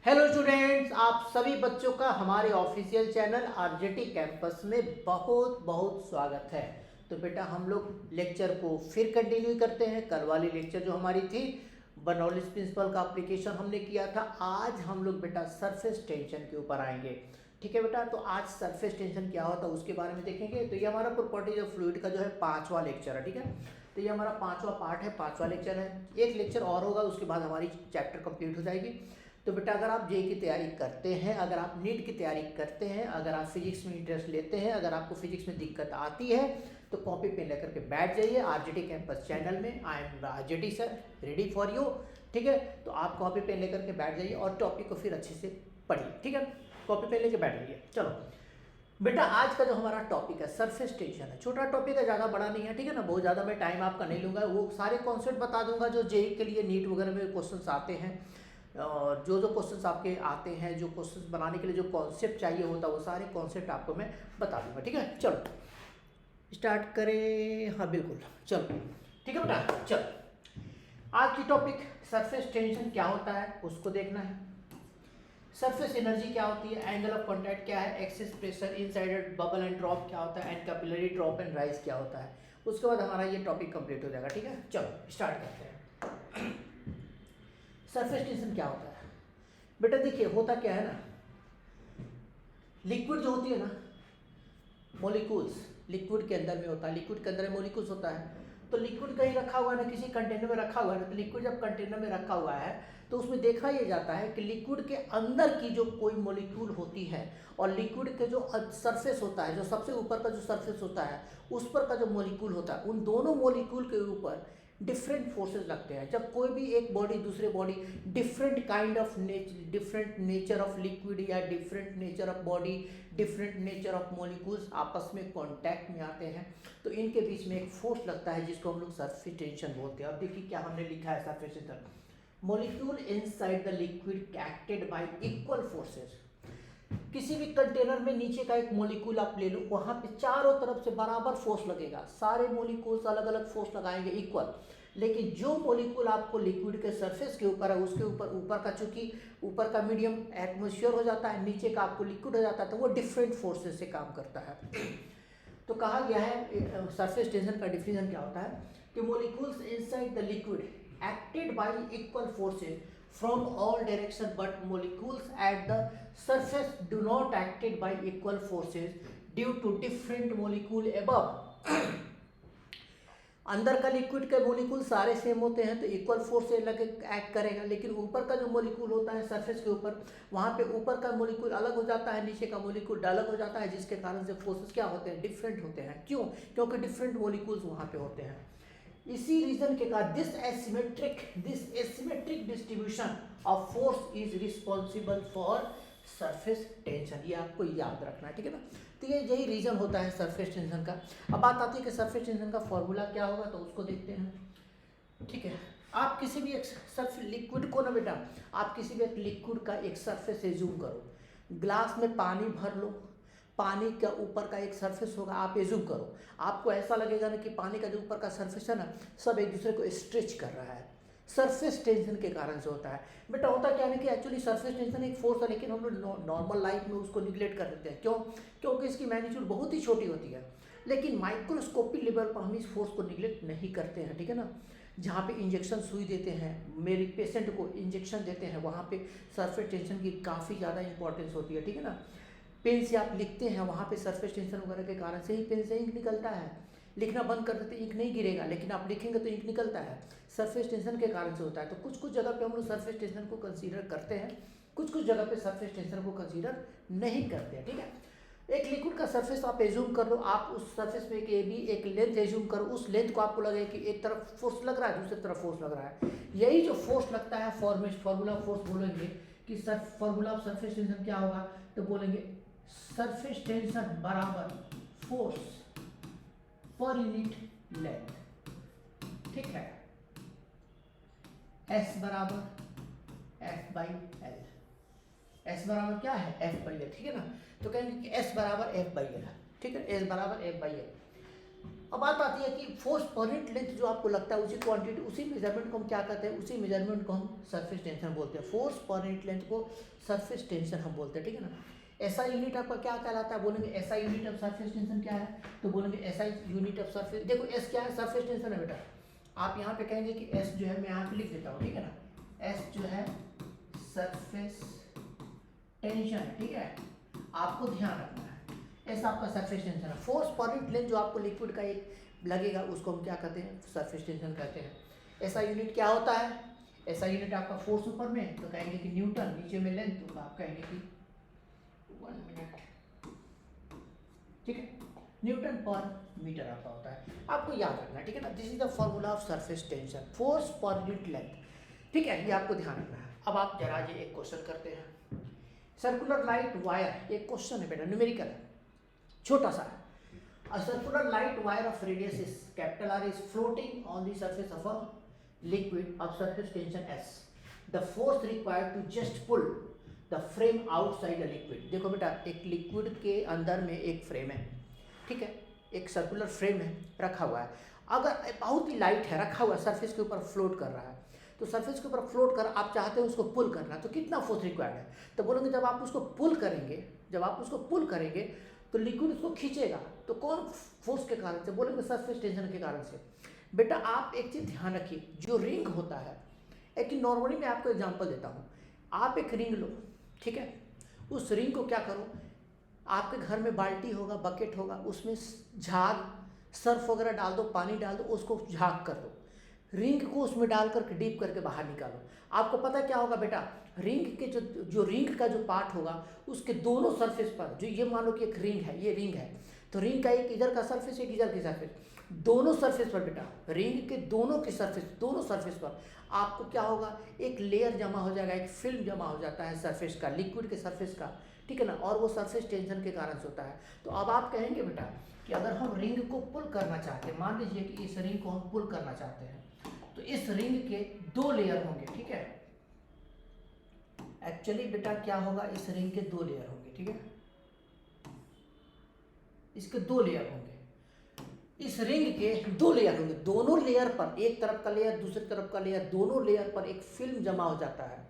Hello students, आप सभी बच्चों का हमारे ऑफिशियल चैनल आरजेटी कैंपस में बहुत बहुत स्वागत है। तो बेटा हम लोग लेक्चर को फिर कंटिन्यू करते हैं। कल वाली लेक्चर जो हमारी थी बर्नौलीज प्रिंसिपल का एप्लीकेशन हमने किया था। आज हम लोग बेटा सरफेस टेंशन के ऊपर आएंगे। ठीक है बेटा, तो आज सरफेस टेंशन क्या होता है उसके बारे में देखेंगे। तो ये हमारा प्रॉपर्टीज ऑफ फ्लूइड का जो है 5वां लेक्चर है। ठीक है, तो ये हमारा 5वां पार्ट है, 5वां लेक्चर है। एक लेक्चर और होगा, उसके बाद हमारी चैप्टर कंप्लीट हो जाएगी। तो बेटा अगर आप जेई की तैयारी करते हैं, अगर आप नीट की तैयारी करते हैं, अगर आप फिजिक्स में इंटरेस्ट लेते हैं, अगर आपको फिजिक्स में दिक्कत आती है तो कॉपी पेन लेकर के बैठ जाइए आरजेटी कैंपस चैनल में। I am RJT sir, ready for you. ठीक है, तो आप कॉपी पेन लेकर के बैठ जाइए और टॉपिक को फिर अच्छे से पढ़िए। ठीक है, कॉपी पेन लेकर बैठ जाइए। चलो बेटा, आज का जो हमारा टॉपिक है सरफेस टेंशन है। छोटा टॉपिक है, ज़्यादा बड़ा नहीं है। ठीक है ना, बहुत ज़्यादा मैं टाइम आपका नहीं लूँगा। वो सारे कॉन्सेप्ट बता दूंगा जो जेई के लिए नीट वगैरह में क्वेश्चंस आते हैं, और जो क्वेश्चंस आपके आते हैं, जो क्वेश्चंस बनाने के लिए जो कॉन्सेप्ट चाहिए होता है, वो सारे कॉन्सेप्ट आपको मैं बता दूंगा। ठीक है, चलो स्टार्ट करें। हाँ बिल्कुल, चलो ठीक है बेटा। चलो आज की टॉपिक सरफेस टेंशन क्या होता है उसको देखना है। सरफेस एनर्जी क्या होती है, एंगल ऑफ कांटेक्ट क्या है, excess pressure, inside bubble and drop क्या होता है, and capillary drop and rise क्या होता है। उसके बाद हमारा ये टॉपिक कंप्लीट हो जाएगा। ठीक है, चलो स्टार्ट करते हैं। सरफेस टेंशन क्या होता है बेटा, देखिए होता क्या है ना, लिक्विड जो होती है ना, मॉलिक्यूल्स लिक्विड के अंदर में होता है। लिक्विड के अंदर मॉलिक्यूल्स होता है। तो लिक्विड कहीं रखा हुआ है ना, किसी कंटेनर में रखा हुआ है ना, तो लिक्विड जब कंटेनर में रखा हुआ है तो उसमें देखा यह जाता है कि लिक्विड के अंदर की जो कोई मॉलिक्यूल होती है और लिक्विड के जो सरफेस होता है, जो सबसे ऊपर का जो सरफेस होता है, उस पर का जो मॉलिक्यूल होता है, उन दोनों मॉलिक्यूल के ऊपर डिफरेंट फोर्सेस लगते हैं। जब कोई भी एक बॉडी दूसरे body different kind of different nature of liquid या different nature of body, different nature of molecules आपस में कांटेक्ट में आते हैं, तो इनके बीच में एक फोर्स लगता है जिसको हम लोग सरफेस टेंशन बोलते हैं। अब देखिए क्या हमने लिखा है surface tension, molecule inside the liquid acted by equal forces. किसी भी कंटेनर में नीचे का एक मॉलिक्यूल आप ले लो, वहां पे चारों तरफ से बराबर फोर्स लगेगा। सारे मॉलिक्यूल्स अलग अलग फोर्स लगाएंगे इक्वल, लेकिन जो मॉलिक्यूल आपको लिक्विड के सरफेस के ऊपर है, उसके ऊपर का चूंकि ऊपर का मीडियम एटमॉस्फेयर हो जाता है, नीचे का आपको लिक्विड हो जाता है, तो वो डिफरेंट फोर्सेस से काम करता है। तो कहा गया है सरफेस टेंशन का डिफिनेशन क्या होता है कि molecules inside the liquid acted by equal forces from all direction, but molecules at the surface do not acted by equal forces due to different molecule above। अंदर का लिक्विड के molecule सारे same होते हैं तो इक्वल फोर्स से लगे act करेगा, लेकिन ऊपर का जो मॉलिक्यूल होता है सरफेस के ऊपर, वहां पे ऊपर का मॉलिक्यूल अलग हो जाता है, नीचे का मॉलिक्यूल अलग हो जाता है, जिसके कारण से फोर्सेस क्या होते हैं, डिफरेंट होते हैं। क्यों? क्योंकि डिफरेंट मॉलिक्यूल्स वहां पे होते हैं। इसी रीजन के कारण this asymmetric distribution of force is responsible for surface tension. ये आपको याद रखना है, ठीक है ना। तो ये यही रीजन होता है सरफेस टेंशन का। अब बात आती है कि सरफेस टेंशन का फॉर्मूला क्या होगा, तो उसको देखते हैं। ठीक है, आप किसी भी एक सरफेस लिक्विड को ना बेटा, आप किसी भी एक लिक्विड का एक सरफेस एज्यूम करो। ग्लास में पानी भर लो, पानी का ऊपर का एक सरफेस होगा, आप एज्यूम करो, आपको ऐसा लगेगा ना कि पानी का जो ऊपर का सरफेस है ना, सब एक दूसरे को स्ट्रेच कर रहा है। सरफेस टेंशन के कारण से होता है बेटा। होता क्या है कि एक्चुअली सरफेस टेंशन एक फोर्स है, लेकिन हम लोग नॉर्मल लाइफ में उसको निगलेक्ट कर देते हैं। क्यों? क्योंकि इसकी मैग्नीट्यूड बहुत ही छोटी होती है, लेकिन माइक्रोस्कोपिक लेवल पर हम इस फोर्स को निगलेक्ट नहीं करते हैं। ठीक है ना, जहाँ पे इंजेक्शन सुई देते हैं, मेरे पेशेंट को इंजेक्शन देते हैं, वहाँ पे सरफेस टेंशन की काफ़ी ज़्यादा इंपॉर्टेंस होती है। ठीक है ना, पेन से आप लिखते हैं, वहाँ पे सरफेस टेंशन वगैरह के कारण से ही पेन से इंक निकलता है। लिखना बंद कर देते इंक नहीं गिरेगा, लेकिन आप लिखेंगे तो इंक निकलता है, सरफेस टेंशन के कारण से होता है। तो कुछ कुछ जगह पे हम लोग सरफेस टेंशन को कंसीडर करते हैं, कुछ कुछ जगह पे सरफेस टेंशन को कंसीडर नहीं करते हैं। ठीक है, एक लिक्विड का सरफेस आप एज्यूम कर लो, आप उस सरफेस में एक लेंथ एज्यूम करो, उस लेंथ को आपको लगे कि एक तरफ फोर्स लग रहा है, दूसरी तरफ फोर्स लग रहा है। यही जो फोर्स लगता है फॉर्मूला फोर्स बोलेंगे कि फॉर्मूला ऑफ सरफेस टेंशन क्या होगा, तो बोलेंगे सरफेस टेंशन बराबर फोर्स पर यूनिट लेंथ। ठीक है, S बराबर F बाई एल। S बराबर क्या है, F बाई एल। ठीक है ना, तो कहेंगे कि S बराबर F बाई एल। ठीक है, S बराबर F बाई एल। अब बात आती है कि फोर्स पर यूनिट लेंथ जो आपको लगता है उसी क्वांटिटी उसी मेजरमेंट को हम क्या कहते हैं, उसी मेजरमेंट को हम सरफेस टेंशन बोलते हैं। फोर्स पर यूनिट लेंथ को सरफेस टेंशन हम बोलते हैं, ठीक है ना। एसआई यूनिट आपका क्या कहलाता है, बोलेंगे SI unit of surface tension क्या है, तो बोलेंगे एसआई यूनिट ऑफ सरफेस। देखो एस क्या है, सरफेस टेंशन है बेटा। आप यहाँ पे कहेंगे कि एस जो है, मैं यहाँ पे लिख देता हूँ, ठीक है ना। एस जो है सरफेस टेंशन है, ठीक है, आपको ध्यान रखना है। ऐसा आपका सरफेस टेंशन है। फोर्स पर यूनिट लेंथ जो आपको लिक्विड का एक लगेगा उसको हम क्या कहते हैं, सरफेस टेंशन कहते हैं। ऐसा यूनिट क्या होता है, ऐसा यूनिट आपका फोर्स ऊपर में तो कहेंगे कि न्यूटन, नीचे में लेंथ तो आप कहेंगे कि 1 मिनट, ठीक है, न्यूटन पर मीटर आपका होता है। आपको याद रखना है, ठीक है ना। This is the formula of surface tension, force per unit length, ठीक है, ये आपको ध्यान रखना है। अब आप जरा ये एक क्वेश्चन करते हैं। सर्कुलर लाइट वायर, एक क्वेश्चन है बेटा, न्यूमेरिकल है, छोटा सा है। A circular light wire of radius is capital R is floating on the surface of a liquid of surface tension S. The force required to just pull the frame outside the liquid. देखो बेटा, एक liquid के अंदर में एक frame है, ठीक है, एक सर्कुलर फ्रेम है रखा हुआ है। अगर बहुत ही लाइट है, रखा हुआ है, सरफेस के ऊपर फ्लोट कर रहा है, तो सरफेस के ऊपर फ्लोट कर आप चाहते हैं उसको पुल करना, तो कितना फोर्स रिक्वायर्ड है, तो बोलेंगे जब आप उसको पुल करेंगे, जब आप उसको पुल करेंगे तो लिक्विड उसको खींचेगा, तो कौन फोर्स के कारण से, बोलेंगे सरफेस टेंशन के कारण से। बेटा आप एक चीज़ ध्यान रखिए, जो रिंग होता है, एक नॉर्मली मैं आपको एग्जांपल देता हूँ। आप एक रिंग लो, ठीक है, उस रिंग को क्या करो, आपके घर में बाल्टी होगा, बकेट होगा, उसमें झाग सर्फ वगैरह डाल दो, पानी डाल दो, उसको झाग कर दो, रिंग को उसमें डाल करके डीप करके बाहर निकालो। आपको पता क्या होगा बेटा, रिंग के जो रिंग का जो पार्ट होगा उसके दोनों सरफेस पर, जो ये मान लो कि एक रिंग है, ये रिंग है, तो रिंग का एक इधर का सरफेस, एक इधर की सरफेस, दोनों सरफेस पर बेटा, रिंग के दोनों की सरफेस, दोनों सरफेस पर आपको क्या होगा, एक लेयर जमा हो जाएगा, एक फिल्म जमा हो जाता है सरफेस का, लिक्विड के सरफेस का, ठीक है ना, और वो सरफेस टेंशन के कारण से होता है। तो अब आप कहेंगे बेटा कि अगर हम रिंग को पुल करना चाहते हैं, मान लीजिए कि इस रिंग को हम पुल करना चाहते हैं, तो इस रिंग के 2 लेयर होंगे, ठीक है। एक्चुअली बेटा क्या होगा, इस रिंग के 2 लेयर होंगे, ठीक है, इसके 2 लेयर होंगे, इस रिंग के 2 लेयर होंगे, दोनों लेयर पर, एक तरफ का लेयर दूसरी तरफ का लेयर, दोनों लेयर पर एक फिल्म जमा हो जाता है।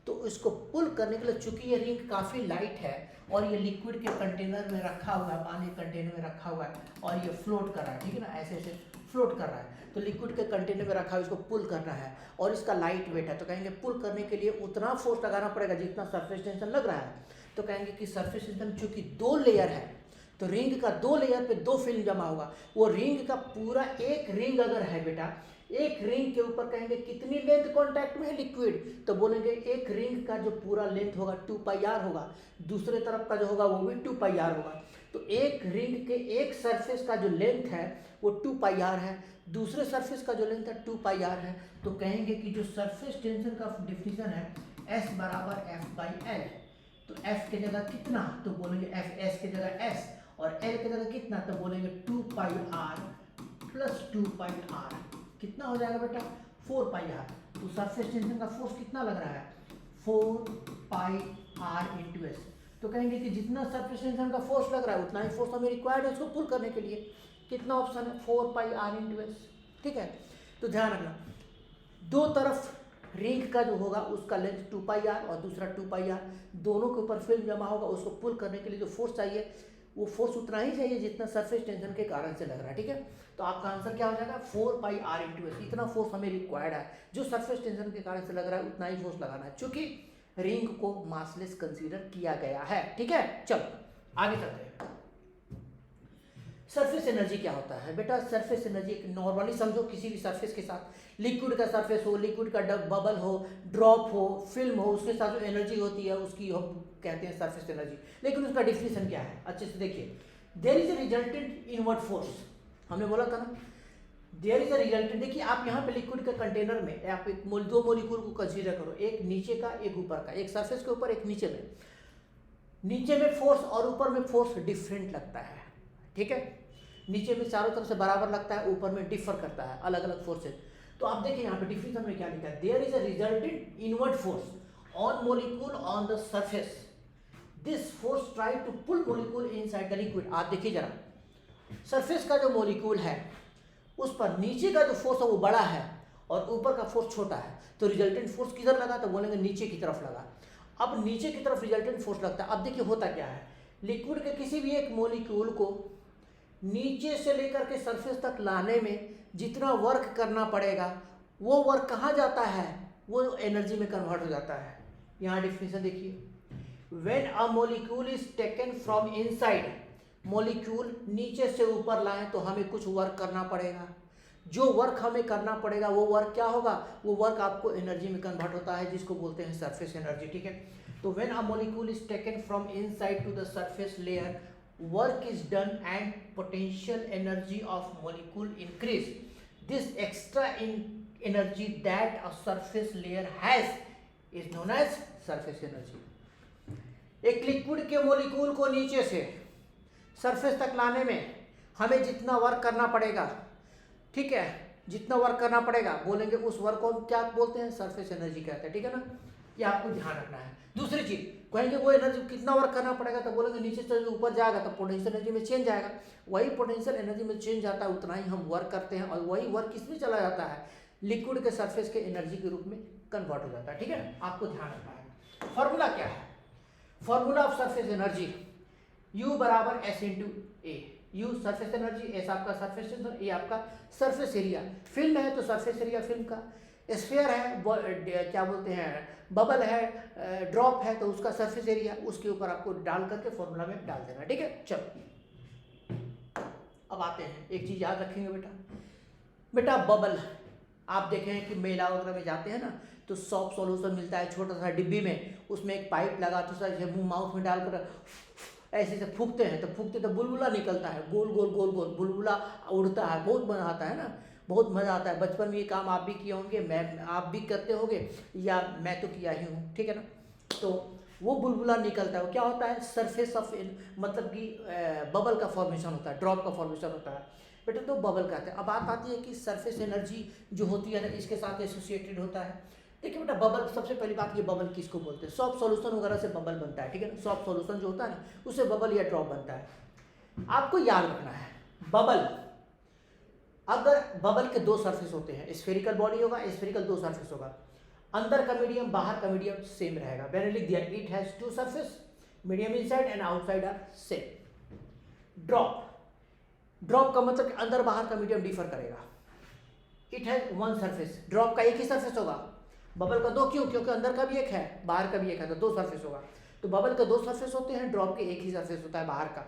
तो इसको पुल करने के लिए, चूंकि ये रिंग काफ़ी लाइट है और ये लिक्विड के कंटेनर में रखा हुआ है, पानी कंटेनर में रखा हुआ है और ये फ्लोट कर रहा है, ठीक है ना, ऐसे ऐसे फ्लोट कर रहा है, तो लिक्विड के कंटेनर में रखा हुआ, इसको पुल करना है और इसका लाइट वेट है, तो कहेंगे पुल करने के लिए उतना फोर्स लगाना पड़ेगा जितना सरफेस टेंशन लग रहा है। तो कहेंगे कि सरफेस टेंशन चूंकि 2 लेयर है, तो रिंग का 2 लेयर पे 2 फिल्म जमा होगा, वो रिंग का पूरा एक रिंग अगर है बेटा, एक रिंग के ऊपर कहेंगे कितनी लेंथ कांटेक्ट में है लिक्विड, तो बोलेंगे एक रिंग का जो पूरा लेंथ होगा 2 पाई आर होगा, दूसरे तरफ का जो होगा वो भी 2 पाई आर होगा। तो एक रिंग के एक सरफेस का जो लेंथ है वो 2 पाई आर है, दूसरे सरफेस का जो लेंथ है 2 पाई आर है। तो कहेंगे कि जो सरफेस टेंशन का डिफिनीशन है S बराबर F बाई एल, तो F के जगह कितना, तो बोलेंगे F, S के जगह S और L के जगह कितना, तो बोलेंगे 2 पाई आर प्लस 2 पाई आर, कितना हो जाएगा बेटा 4 पाई आर। तो सरफेस टेंशन का फोर्स कितना लग रहा है, 4 पाई आर इंटू एस। तो कहेंगे कि जितना सरफेस टेंशन का फोर्स लग रहा है उतना ही फोर्स हमें रिक्वायर्ड है उसको पुल करने के लिए। कितना ऑप्शन है, 4 पाई आर इंटू एस, ठीक है। तो ध्यान रखना, 2 तरफ रिंग का जो होगा उसका लेंथ 2 पाई आर और दूसरा 2 पाई आर, दोनों के ऊपर फिल्म जमा होगा, उसको पुल करने के लिए जो फोर्स चाहिए वो फोर्स उतना ही चाहिए जितना सरफेस टेंशन के कारण से लग रहा है, ठीक है। तो आपका आंसर क्या हो जाएगा, 4 पाई आर इंटू एस, इतना फोर्स हमें रिक्वायर्ड है, जो सरफेस टेंशन के कारण से लग रहा है उतना ही फोर्स लगाना है, चूंकि रिंग को मासलेस कंसीडर किया गया है, ठीक है। चलो आगे चलते हैं। सरफेस एनर्जी क्या होता है बेटा, सरफेस एनर्जी एक नॉर्मली समझो, किसी भी सरफेस के साथ लिक्विड का सरफेस हो, लिक्विड का बबल हो, ड्रॉप हो, फिल्म हो, उसके साथ जो एनर्जी होती है उसकी हम कहते हैं सरफेस एनर्जी। लेकिन उसका डिफिनीशन क्या है, अच्छे से देखिए, there is a resultant inward force, हमने बोला था ना, देयर इज अ रिजल्टेंट। देखिए आप यहाँ पे लिक्विड के कंटेनर में आप एक 2 मोलिक्यूल को कंसीडर करो, एक नीचे का एक ऊपर का, एक सरफेस के ऊपर एक नीचे में, नीचे में फोर्स और ऊपर में फोर्स डिफरेंट लगता है, ठीक है। नीचे में चारों तरफ से बराबर लगता है, ऊपर में डिफर करता है, अलग अलग फोर्सेज। तो आप देखिए यहाँ पे डिफिनीशन में क्या लिखा है, there is a resultant inward force on molecule on the surface, this force try to pull molecule inside the liquid. आप देखिए जरा, सरफेस का जो मॉलिक्यूल है उस पर नीचे का जो फोर्स है वो बड़ा है और ऊपर का फोर्स छोटा है, तो रिजल्टेंट फोर्स किधर लगा, तो बोलेंगे नीचे की तरफ लगा। अब नीचे की तरफ रिजल्टेंट फोर्स लगता है। अब देखिए होता क्या है, लिक्विड के किसी भी एक मॉलिक्यूल को नीचे से लेकर के सरफेस तक लाने में जितना वर्क करना पड़ेगा वो वर्क कहाँ जाता है, वो एनर्जी में कन्वर्ट हो जाता है। यहाँ डिफिनेशन देखिए, when a molecule is taken from inside, molecule नीचे से ऊपर लाएं तो हमें कुछ वर्क करना पड़ेगा। जो वर्क हमें करना पड़ेगा वो वर्क क्या होगा, वो वर्क आपको एनर्जी में कन्वर्ट होता है, जिसको बोलते हैं सरफेस एनर्जी। ठीक है, तो when a molecule is taken from inside to the surface layer, work is done and potential energy of molecule increase. This extra energy that a surface layer has is known as surface energy. एक liquid के molecule को नीचे से surface तक लाने में हमें जितना वर्क करना पड़ेगा, ठीक है, जितना वर्क करना पड़ेगा बोलेंगे उस वर्क को क्या बोलते हैं, सरफेस एनर्जी कहते हैं। ठीक है ना, ये आपको ध्यान रखना है। दूसरी चीज कहेंगे वो एनर्जी कितना वर्क करना पड़ेगा, तो बोलेंगे नीचे से ऊपर जाएगा तो पोटेंशियल एनर्जी में चेंज आएगा। वही पोटेंशियल एनर्जी में चेंज आता है, उतना ही हम वर्क करते हैं और वही वर्क किसमें चला जाता है, लिक्विड के सरफेस के एनर्जी के रूप में कन्वर्ट हो जाता है। ठीक है, आपको ध्यान रखना है। फॉर्मूला क्या है, formula of surface energy, U बराबर S इंटू ए। U सरफेस एनर्जी, एस आपका सरफेस टेंशन, ए आपका सरफेस एरिया। फिल्म है तो सरफेस एरिया फिल्म का, स्फीयर है क्या बोलते हैं बबल है, ड्रॉप है तो उसका सरफेस एरिया, उसके ऊपर आपको डाल करके फॉर्मूला में डाल देना। ठीक है, चलो अब आते हैं, एक चीज याद रखेंगे बेटा बबल आप देखें कि मेला वगैरह में जाते हैं ना तो सॉफ्ट सॉल्यूशन मिलता है छोटा सा डिब्बी में, उसमें एक पाइप लगा तो सर मुंह माउथ में डालकर ऐसे से फूकते हैं तो बुलबुला निकलता है, गोल गोल गोल गोल बुलबुला उड़ता है, बहुत मजा आता है ना, बहुत मजा आता है। बचपन में ये काम आप भी किए होंगे, मैं आप भी करते होंगे या मैं तो किया ही हूँ। ठीक है ना, तो वो बुलबुला निकलता है, वो क्या होता है, सरफेस ऑफ मतलब कि बबल का फॉर्मेशन होता है, ड्रॉप का फॉर्मेशन होता है बेटा, तो बबल कहते हैं। अब बात आती है कि सरफेस एनर्जी जो होती है ना इसके साथ एसोसिएटेड होता है। देखिए बेटा बबल, सबसे पहली बात ये बबल किसको बोलते हैं, सॉफ्ट सॉल्यूशन वगैरह से बबल बनता है। ठीक है ना, सॉफ्ट सॉल्यूशन जो होता है ना उससे बबल या ड्रॉप बनता है। आपको याद रखना है बबल, अगर बबल के दो सरफेस होते हैं, स्फेरिकल बॉडी होगा, स्फेरिकल दो सरफेस होगा, अंदर का मीडियम बाहर का मीडियम सेम रहेगा। मैंने लिख दिया it has two surface, medium inside and outside are same. Drop, drop का मतलब अंदर बाहर का मीडियम डिफर करेगा। It has one surface, drop का एक ही सरफेस होगा, बबल का दो, क्यों, क्योंकि अंदर का भी एक है बाहर का भी एक है तो दो सरफेस होगा। तो बबल का दो सरफेस होते हैं, ड्रॉप के एक ही सरफेस होता है बाहर का।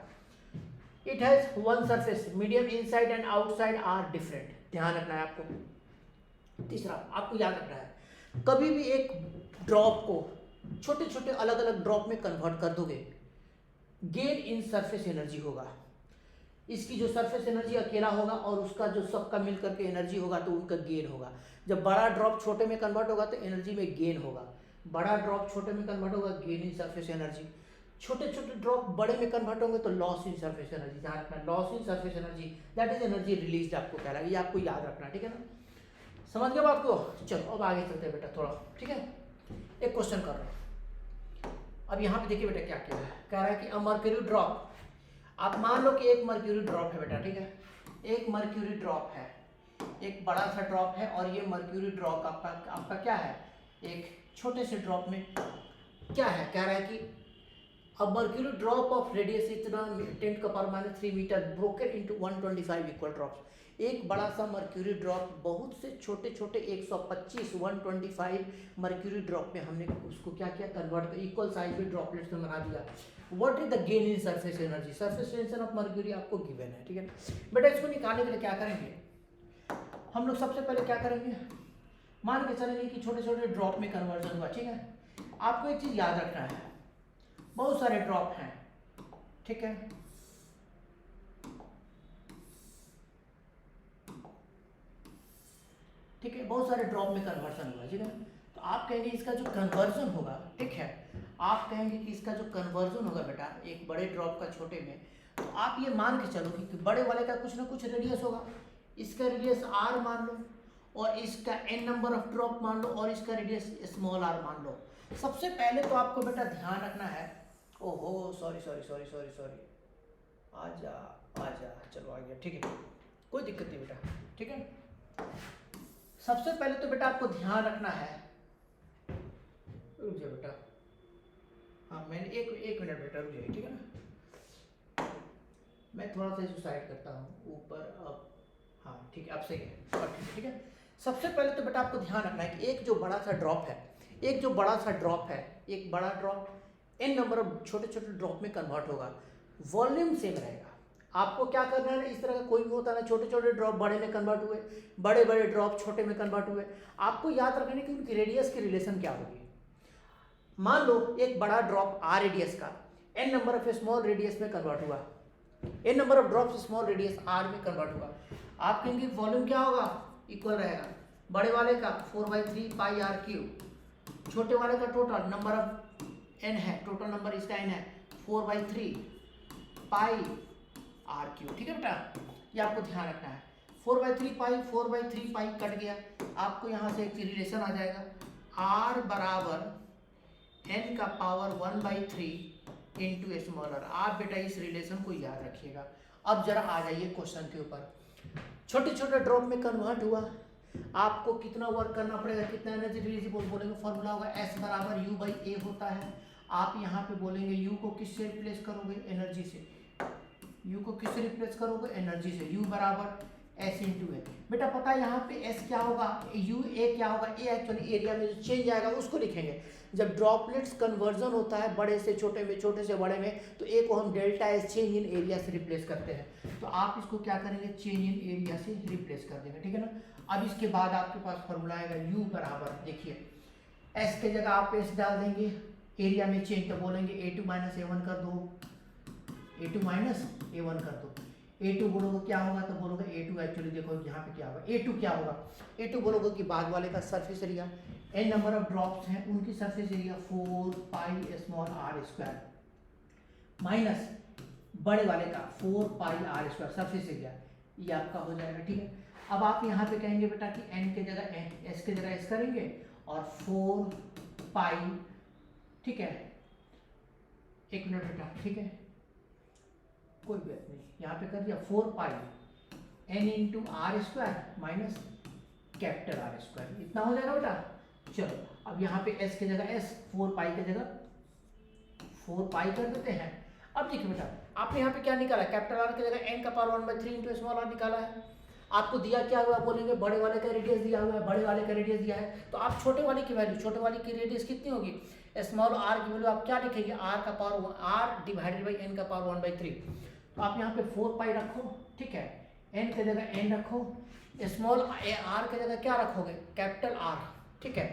It has one surface, medium inside and outside are different, ध्यान रखना है आपको। तीसरा आपको याद रखना है, कभी भी एक ड्रॉप को छोटे छोटे अलग अलग ड्रॉप में कन्वर्ट कर दोगे, गेन इन सरफेस एनर्जी होगा। इसकी जो सरफेस एनर्जी अकेला होगा और उसका जो सबका मिल करके एनर्जी होगा तो उनका गेन होगा। जब बड़ा ड्रॉप छोटे में कन्वर्ट होगा तो एनर्जी में गेन होगा, बड़ा ड्रॉप छोटे में कन्वर्ट होगा गेन इन सरफेस एनर्जी, छोटे छोटे ड्रॉप बड़े में कन्वर्ट होंगे तो लॉस इन सरफेस एनर्जी। ध्यान रखना, loss in surface energy that is energy release आपको कह रहा है, ये आपको याद रखना। ठीक है ना, समझ गए बात को। चलो अब आगे चलते हैं बेटा थोड़ा। ठीक है, एक क्वेश्चन कर रहा हूँ। अब यहाँ पे देखिए बेटा क्या क्या है, कह रहा है कि अ मर्क्यूरी ड्रॉप, आप मान लो कि एक मर्क्यूरी ड्रॉप है बेटा। ठीक है, एक मर्क्यूरी ड्रॉप है, एक बड़ा सा ड्रॉप है और ये मर्क्यूरी ड्रॉप आपका क्या है, एक छोटे से ड्रॉप में क्या है, कह रहा है कि अब मर्क्यूरी ड्रॉप ऑफ रेडियस इतना 10⁻³ metre broken into 125 equal drops. एक बड़ा सा मर्क्यूरी ड्रॉप बहुत से छोटे छोटे 125 मर्क्यूरी ड्रॉप में हमने उसको क्या किया, कन्वर्ट कर इक्वल साइज में ड्रॉपलेट्स में बना दिया। What is the gain in surface energy, surface tension of mercury आपको गिवन है। ठीक है बेटा, इसको निकालने के लिए क्या करेंगे हम लोग, सबसे पहले क्या करेंगे, मान के चलेंगे कि छोटे छोटे ड्रॉप में कन्वर्जन हुआ। ठीक है, आपको एक चीज याद रखना है, बहुत सारे ड्रॉप हैं। ठीक है, ठीक है, बहुत सारे ड्रॉप में कन्वर्जन हुआ। ठीक है, तो आप कहेंगे इसका जो कन्वर्जन होगा, ठीक है, आप कहेंगे कि इसका जो कन्वर्जन होगा बेटा एक बड़े ड्रॉप का छोटे में, तो आप ये मान के चलो कि बड़े वाले का कुछ ना कुछ रेडियस होगा, इसका रेडियस r मान लो और इसका n नंबर ऑफ ड्रॉप मान लो और इसका रेडियस स्मॉल r मान लो। सबसे पहले तो आपको बेटा ध्यान रखना है, ओहो sorry sorry sorry sorry sorry, आजा आजा, चलो आ गया, ठीक है, कोई दिक्कत नहीं बेटा, ठीक है। सबसे पहले तो बेटा आपको ध्यान रखना है, रुक जाओ बेटा, हाँ मैंने एक मिनट बेटा रुक जाइए, ठीक है ना, मैं थोड़ा सा इसको साइड करता हूँ ऊपर, अब हाँ ठीक है, अब सही है, अब ठीक है। सबसे पहले तो बेटा आपको ध्यान रखना है कि एक जो बड़ा सा ड्रॉप है, एक बड़ा ड्रॉप n नंबर ऑफ छोटे छोटे ड्रॉप में कन्वर्ट होगा, वॉल्यूम सेम रहेगा। आपको क्या करना है ना, इस तरह का कोई भी होता है ना, छोटे छोटे ड्रॉप बड़े में कन्वर्ट हुए, बड़े बड़े ड्रॉप छोटे में कन्वर्ट हुए, आपको याद रखना है कि उनकी रेडियस की रिलेशन क्या होगी। मान लो एक बड़ा ड्रॉप r रेडियस का n number of small radius में कन्वर्ट हुआ, n number of drop small radius r में कन्वर्ट हुआ, आप कहेंगे वॉल्यूम क्या होगा, इक्वल रहेगा बड़े वाले का 4/3 पाई r क्यूब, छोटे वाले का टोटल नंबर ऑफ n है, टोटल नंबर इसका n है 4/3 पाई r क्यूब, ठीक है बेटा, ये आपको ध्यान रखना है। 4/3 पाई कट गया, आपको यहाँ से एक रिलेशन आ जाएगा, r बराबर n का पावर 1/3 इंटू स्मॉलर। आप बेटा इस रिलेशन को याद रखिएगा। अब जरा आ जाइए क्वेश्चन के ऊपर, छोटे छोटे ड्रॉप में कन्वर्ट हुआ, आपको कितना वर्क करना पड़ेगा, कितना एनर्जी रिलीज बोलेंगे, फॉर्मूला होगा S बराबर U/A होता है। आप यहाँ पे बोलेंगे U को किससे रिप्लेस करोगे, एनर्जी से, U को किससे रिप्लेस करोगे, एनर्जी से, U बराबर S इंटू ए। बेटा पता है यहाँ पे S क्या होगा, UA क्या होगा, A एक्चुअली एरिया में जो चेंज आएगा उसको लिखेंगे। जब ड्रॉपलेट्स कन्वर्जन होता है बड़े से छोटे में, छोटे से बड़े में, तो A को हम delta S change in area से रिप्लेस करते हैं, तो आप इसको क्या करेंगे, चेंज इन एरिया से रिप्लेस कर देंगे, ठीक है ना। अब इसके बाद आपके पास फॉर्मूला आएगा U बराबर, देखिए S के जगह आप S डाल देंगे, एरिया में चेंज, तो बोलेंगे A2 माइनस A1 कर दो, A2 माइनस A1 कर दो, A2 बोलोगे क्या होगा, तो बोलोगे A2 एक्चुअली देखो यहाँ पे क्या होगा, A2 क्या होगा, A2 बोलोगे कि बाद वाले का surface area, n number of drops हैं उनकी surface area 4 pi small r square minus बड़े वाले का 4 पाई r स्क्वायर सरफेस एरिया, ये आपका हो जाएगा, ठीक है। अब आप यहाँ पे कहेंगे बेटा कि n के जगह n, s के जगह s करेंगे और 4 पाई, ठीक है, एक मिनट बेटा, ठीक है, कोई बात नहीं, यहाँ पे कर दिया 4 pi n into r square minus capital R square, इतना हो जाएगा बेटा। चलो अब यहाँ पे s के जगह s, 4 पाई के जगह 4 पाई कर देते हैं। अब देखिए बेटा आपने यहाँ पे क्या निकाला, कैपिटल R की जगह n का पावर 1/3 इंटू स्मॉल r निकाला है। आपको दिया क्या हुआ, बोलेंगे बड़े वाले का रेडियस दिया हुआ है, बड़े वाले का रेडियस दिया है, तो आप छोटे वाले की वैल्यू, छोटे वाले की रेडियस कितनी होगी, स्मॉल r की वैल्यू आप क्या लिखेंगे, r का power r divided by n का पावर 1/3। तो आप यहाँ पे 4 पाई रखो, ठीक है, n के जगह n रखो, स्मॉल r के जगह क्या रखोगे, कैपिटल R, ठीक है,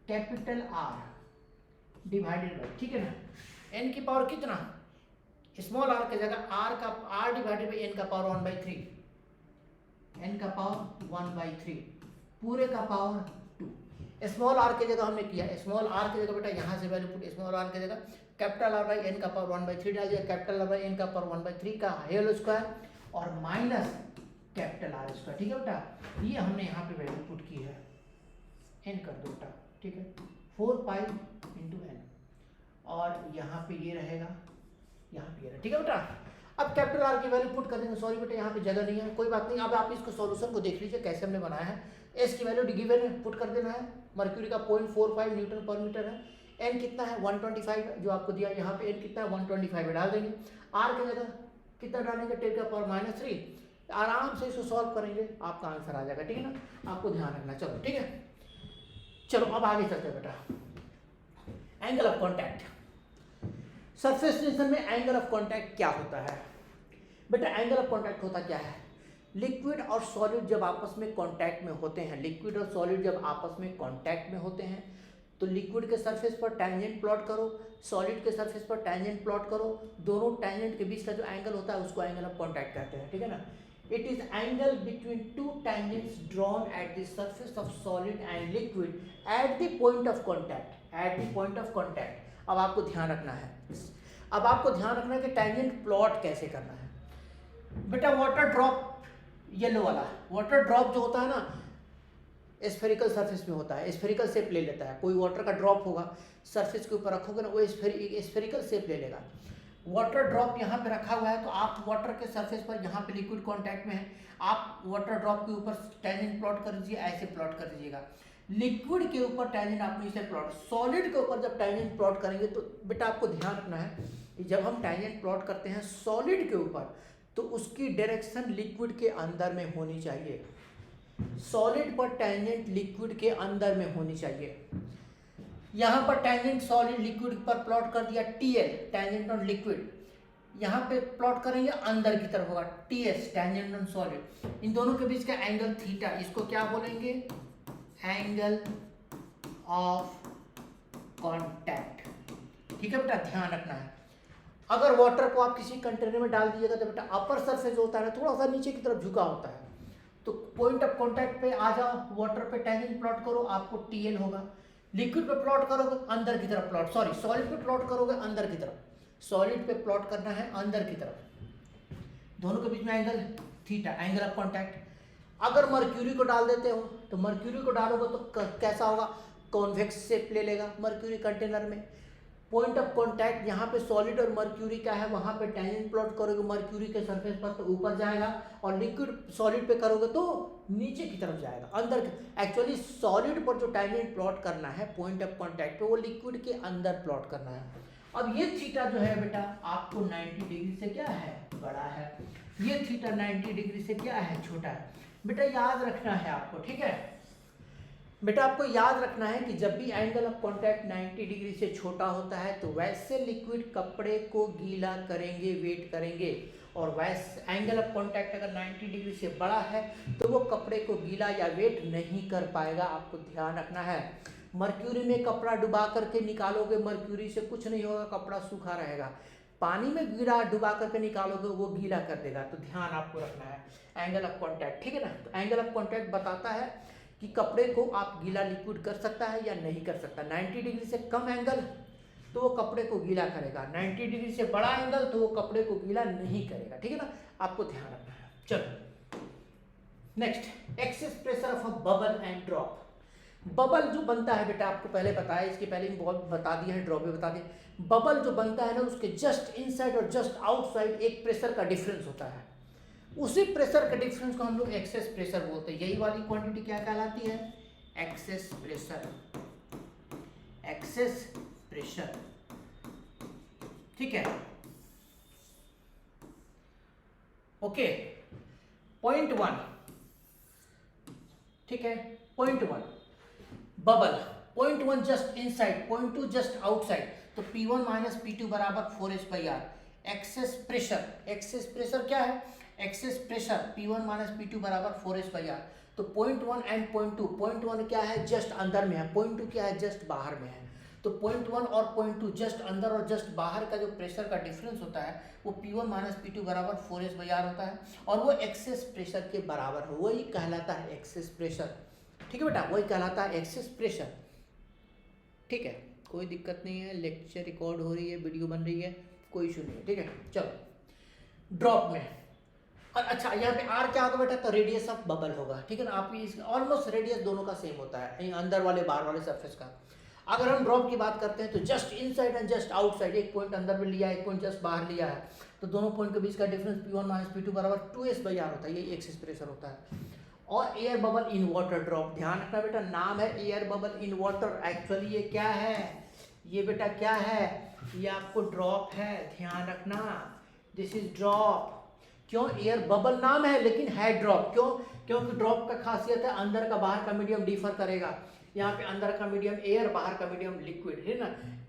कैपिटल R डिवाइडेड बाई, ठीक है ना, n की पावर कितना, स्मॉल r के जगह r का r डिवाइडेड बाई n का पावर 1/3, n का पावर 1/3 पूरे का पावर 2। स्मॉल r के जगह हमने किया, स्मॉल r के जगह बेटा यहाँ से वैल्यू पुट, स्मॉल r के जगह कैपिटल R बाई n का पावर 1/3 डाल दिया, कैपिटल R बाई n का पावर 1/3 का होल स्क्वायर और माइनस कैपिटल R स्क्वायर, ठीक है बेटा, ये हमने यहाँ पे वैल्यू पुट की है, n कर दो बेटा, ठीक है, 4 पाई इंटू n, और यहाँ पे ये रहेगा, यहाँ पे ये रहेगा, ठीक है बेटा। अब कैपिटल R की वैल्यू पुट कर देंगे, सॉरी बेटा यहाँ पे जगह नहीं है, कोई बात नहीं, अब आप इसको सॉल्यूशन को देख लीजिए कैसे हमने बनाया है। S की वैल्यू गिवन है, पुट कर देना है, मर्क्यूरी का 0.45 न्यूटन पर मीटर है, n कितना है 125 जो आपको दिया, यहाँ पे n कितना है 125 डाल देंगे, r की जगह कितना डालेंगे 10 का पावर -3, आराम से इसको सॉल्व करेंगे आपका आंसर आ जाएगा, ठीक है ना, आपको ध्यान रखना। चलो ठीक है, चलो अब आगे चलते हैं बेटा, angle of contact. Surface tension में एंगल ऑफ कॉन्टैक्ट क्या होता है बेटा, एंगल ऑफ कॉन्टैक्ट होता क्या है, लिक्विड और सॉलिड जब आपस में कांटेक्ट में होते हैं, लिक्विड और सॉलिड जब आपस में कांटेक्ट में होते हैं तो लिक्विड के सरफेस पर टैंजेंट प्लॉट करो, सॉलिड के सरफेस पर टैंजेंट प्लॉट करो, दोनों टैंजेंट के बीच का जो एंगल होता है उसको एंगल ऑफ कॉन्टैक्ट कहते हैं, ठीक है ना। It is angle between two tangents drawn at the surface of solid and liquid at the point of contact, at the point of contact. अब आपको ध्यान रखना है, अब आपको ध्यान रखना है कि टैंजेंट प्लॉट कैसे करना है बेटा। वाटर ड्रॉप, येलो वाला वाटर ड्रॉप जो होता है ना स्फेरिकल सरफेस में होता है, स्फेरिकल शेप ले लेता है, कोई वाटर का ड्रॉप होगा सरफेस के ऊपर रखोगे ना वो स्फेरिकल शेप ले लेगा। वाटर ड्रॉप यहाँ पे रखा हुआ है, तो आप वाटर के सरफेस पर यहाँ पे लिक्विड कांटेक्ट में है, आप वाटर ड्रॉप के ऊपर टेंजेंट प्लॉट कर दीजिए, ऐसे प्लॉट कर दीजिएगा। लिक्विड के ऊपर टेंजेंट आपने इसे प्लॉट, सॉलिड के ऊपर जब टेंजेंट प्लॉट करेंगे तो बेटा आपको ध्यान रखना है कि जब हम टेंजेंट प्लॉट करते हैं सॉलिड के ऊपर तो उसकी डायरेक्शन लिक्विड के अंदर में होनी चाहिए। सॉलिड पर टेंजेंट लिक्विड के अंदर में होनी चाहिए। यहाँ पर टेंजेंट सॉलिड लिक्विड पर प्लॉट कर दिया टीएल, टेंजेंट ऑन लिक्विड, यहाँ पे प्लॉट करेंगे अंदर की तरफ होगा टीएस, टेंजेंट ऑन सॉलिड। इन दोनों के बीच का एंगल थीटा, इसको क्या बोलेंगे, एंगल ऑफ कांटेक्ट। ठीक है बेटा, ध्यान रखना है। अगर वाटर को आप किसी कंटेनर में डाल दीजिएगा तो बेटा अपर सरफेस होता है थोड़ा सा नीचे की तरफ झुका होता है, तो पॉइंट ऑफ कांटेक्ट पे आ जाओ, वाटर पे टेंजेंट प्लॉट करो, आपको टीएल होगा। लिक्विड पे प्लॉट करोगे अंदर की तरफ प्लॉट, सॉरी सॉलिड पे प्लॉट करोगे अंदर की तरफ, सॉलिड पे प्लॉट करना है अंदर की तरफ, दोनों के बीच में angle theta, angle of contact. अगर मर्क्यूरी को डाल देते हो तो मर्क्यूरी को डालोगे तो कैसा होगा, कॉन्वेक्स शेप ले लेगा मर्क्यूरी कंटेनर में। पॉइंट ऑफ कांटेक्ट यहाँ पे सॉलिड और मर्क्यूरी का है, वहां पे टेंजेंट प्लॉट करोगे मर्क्यूरी के सरफेस पर तो ऊपर जाएगा, और लिक्विड सॉलिड पे करोगे तो नीचे की तरफ जाएगा, अंदर। एक्चुअली सॉलिड पर जो टेंजेंट प्लॉट करना है पॉइंट ऑफ कांटेक्ट पे, वो लिक्विड के अंदर प्लॉट करना है। अब ये थीटा जो है बेटा आपको 90 डिग्री से क्या है, बड़ा है, ये थीटा 90 डिग्री से क्या है, छोटा है। बेटा याद रखना है आपको, ठीक है बेटा, आपको याद रखना है कि जब भी एंगल ऑफ कांटेक्ट 90 डिग्री से छोटा होता है तो वैसे लिक्विड कपड़े को गीला करेंगे, वेट करेंगे, और वैसे एंगल ऑफ कांटेक्ट अगर 90 डिग्री से बड़ा है तो वो कपड़े को गीला या वेट नहीं कर पाएगा, आपको ध्यान रखना है। मर्क्यूरी में कपड़ा डुबा करके निकालोगे, मर्क्यूरी से कुछ नहीं होगा, कपड़ा सूखा रहेगा। पानी में गीला डुबा करके निकालोगे वो गीला कर देगा, तो ध्यान आपको रखना है एंगल ऑफ कांटेक्ट, ठीक है ना। तो एंगल ऑफ कांटेक्ट बताता है कि कपड़े को आप गीला लिक्विड कर सकता है या नहीं कर सकता। 90 डिग्री से कम एंगल तो वो कपड़े को गीला करेगा, 90 डिग्री से बड़ा एंगल तो वो कपड़े को गीला नहीं करेगा, ठीक है ना, आपको ध्यान रखना है। चलो next, excess pressure of a bubble and drop. Bubble जो बनता है बेटा, आपको पहले बताया, इसके पहले बहुत बता दिया है, ड्रॉप भी बता दिया। बबल जो बनता है ना, उसके जस्ट इनसाइड और जस्ट आउटसाइड एक प्रेशर का डिफरेंस होता है, उसी प्रेशर का डिफरेंस को हम लोग एक्सेस प्रेशर बोलते हैं। यही वाली क्वांटिटी क्या कहलाती है, एक्सेस प्रेशर, एक्सेस प्रेशर, ठीक है। ओके, पॉइंट 1, ठीक है, point 1 bubble, point 1 just inside, point 2 just outside, तो P1 माइनस P2 बराबर 4h/r। Excess pressure, excess pressure क्या है, excess pressure P1 minus P2 बराबर 4h/r। तो पॉइंट 1 एंड पॉइंट 2, पॉइंट 1 क्या है, जस्ट अंदर में है, पॉइंट 2 क्या है, जस्ट बाहर में है। तो पॉइंट 1 और पॉइंट 2 जस्ट अंदर और जस्ट बाहर का जो प्रेशर का डिफरेंस होता है वो P1 माइनस P2 बराबर 4h/r होता है, और वो एक्सेस प्रेशर के बराबर हो, वही कहलाता है एक्सेस प्रेशर, ठीक है बेटा, वही कहलाता है एक्सेस प्रेशर, ठीक है। कोई दिक्कत नहीं है, लेक्चर रिकॉर्ड हो रही है, वीडियो बन रही है, कोई इशू नहीं है, ठीक है। चलो ड्रॉप में, और अच्छा यहाँ पे आर क्या होगा बेटा, तो रेडियस ऑफ बबल होगा, ठीक है ना। आप ऑलमोस्ट रेडियस दोनों का सेम होता है, अंदर वाले बाहर वाले सरफेस का। अगर हम ड्रॉप की बात करते हैं तो just inside and just outside, एक पॉइंट अंदर में लिया है, एक पॉइंट जस्ट बाहर लिया है, तो दोनों पॉइंट के बीच का डिफरेंस P1 माइनस P2 बराबर 2h/r होता है, ये एक्सेस प्रेशर होता है। और air bubble in water drop, ध्यान रखना बेटा, नाम है air bubble in water, actually ये क्या है, ये बेटा क्या है, ये आपको ड्रॉप है, ध्यान रखना, दिस इज ड्रॉप। क्यों, एयर बबल नाम है लेकिन है ड्रॉप, क्यों, क्योंकि ड्रॉप का खासियत है अंदर का बाहर का मीडियम डिफर करेगा। यहाँ पे अंदर का मीडियम एयर, बाहर का मीडियम लिक्विड है ना।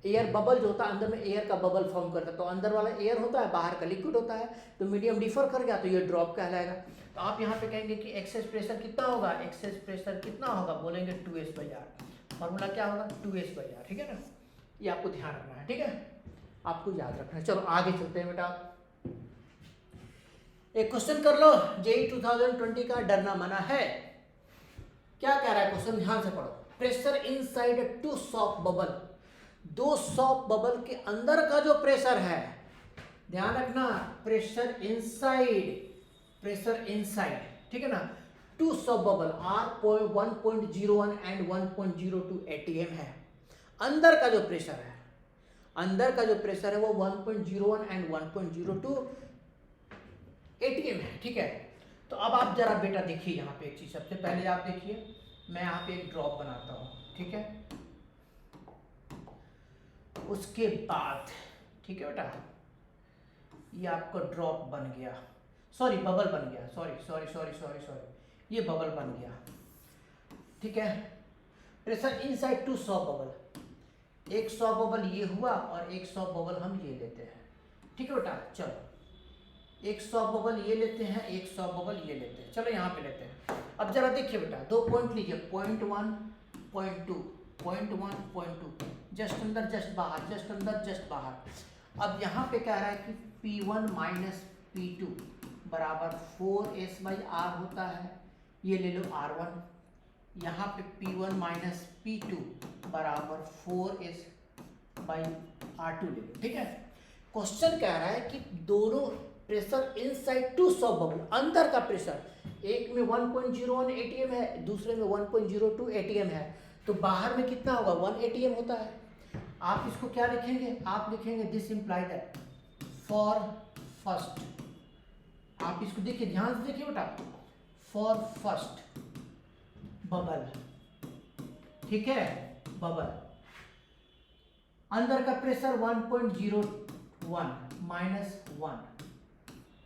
एयर बबल जो होता है अंदर में एयर का बबल फॉर्म करता है, तो अंदर वाला एयर होता है, बाहर का लिक्विड होता है, तो मीडियम डिफर कर गया तो ये ड्रॉप कहलाएगा। तो आप यहाँ पे कहेंगे कि एक्सेस प्रेशर कितना होगा, एक्सेस प्रेशर कितना होगा, बोलेंगे 2h/r, फॉर्मूला क्या होगा 2h/r, ठीक है ना, ये आपको ध्यान रखना है, ठीक है, आपको याद रखना है। चलो आगे चलते हैं बेटा, एक क्वेश्चन कर लो, जेईई 2020 का डरना मना है। क्या कह रहा है क्वेश्चन, ध्यान से पढ़ो। Pressure inside 2 soft bubble, 2 soft bubble के अंदर का जो प्रेशर है, ध्यान रखना, प्रेशर इनसाइड, प्रेशर इनसाइड, ठीक है ना, 2 soft bubble are 1.01 and 1.02 atm है, अंदर का जो प्रेशर है अंदर का जो प्रेशर है वो 1.01 एंड 1.02 ATM है, ठीक है। तो अब आप जरा बेटा देखिए यहाँ पे एक चीज, सबसे पहले आप देखिए, मैं यहाँ पे एक ड्रॉप बनाता हूँ, ठीक है। उसके बाद ठीक है बेटा, ये आपका ड्रॉप बन गया, सॉरी बबल बन गया, सॉरी, ये बबल बन गया, ठीक है। प्रेशर इनसाइड टू 100 बबल, एक 100 बबल ये हुआ और एक 100 बबल हम ये लेते हैं, ठीक है बेटा। चलो एक 100 बबल ये लेते हैं, एक 100 बबल ये लेते हैं, चलो यहाँ पे लेते हैं। अब जरा देखिए बेटा, 2 पॉइंट लीजिए, 0.1 0.2 0.1 0.2, जस्ट अंदर जस्ट बाहर, जस्ट अंदर जस्ट बाहर। अब यहाँ पे कह रहा है कि P1 माइनस P2 बराबर 4s/r होता है, ये ले लो R1। यहाँ पे P1 माइनस P2 बराबर 4s/r2 ले लो, ठीक है। क्वेश्चन कह रहा है कि दोनों प्रेशर इनसाइड टू 100 बबल, अंदर का प्रेशर, एक में 1.01 ATM है, दूसरे में 1.02 ATM है, तो बाहर में कितना होगा, 1 ATM होता है। आप इसको क्या लिखेंगे, आप लिखेंगे this imply that for first, आप इसको देखिए, ध्यान से देखिए बेटा, फॉर फर्स्ट बबल, ठीक है, बबल अंदर का pressure 1.01 minus 1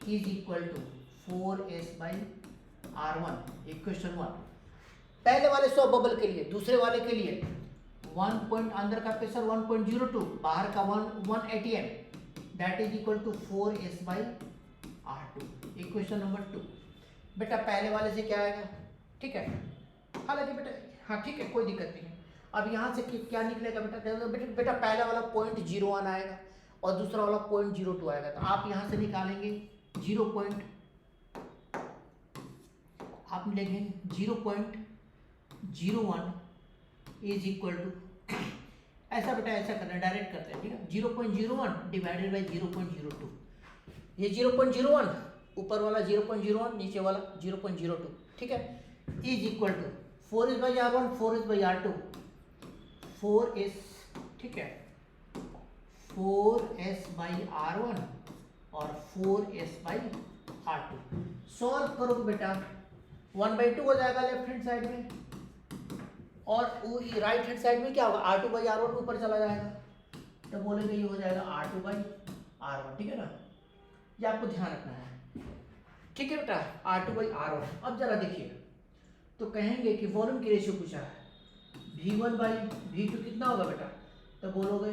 is equal to 4s/r1, equation 1। पहले वाले 100 बबल के लिए, दूसरे वाले के लिए 1 पॉइंट, अंदर का प्रेशर 1.02, बाहर का 1 ATM, that is equal to 4s/r2, equation number 2। बेटा पहले वाले से क्या आएगा, ठीक है, हालांकि बेटा हाँ ठीक है, कोई दिक्कत नहीं है। अब यहाँ से क्या निकलेगा बेटा, बेटा पहला वाला 0.01 आएगा और दूसरा वाला 0.02 आएगा, तो आप यहाँ से निकालेंगे 0.01 इज इक्वल टू, ऐसा बेटा ऐसा करना, डायरेक्ट करते हैं, ठीक है। 0.01 डिवाइडेड बाई 0.02, ये 0.01, ऊपर वाला 0.01, नीचे वाला 0.02, ठीक है, is equal to 4s/r1, 4s/r2, 4s, ठीक है, 4s/r1 और 4s/r2। सॉल्व करोगे बेटा 1/2 हो जाएगा लेफ्ट हैंड साइड में, और राइट हैंड साइड में क्या होगा, R2/r1 ऊपर चला जाएगा, तो बोलेंगे ये हो जाएगा R2/r1, ठीक है ना, ये आपको ध्यान रखना है, ठीक है बेटा, R2/r1। अब जरा देखिए, तो कहेंगे कि वॉल्यूम की रेशियो पूछा है, V1/V2 कितना होगा बेटा, तो बोलोगे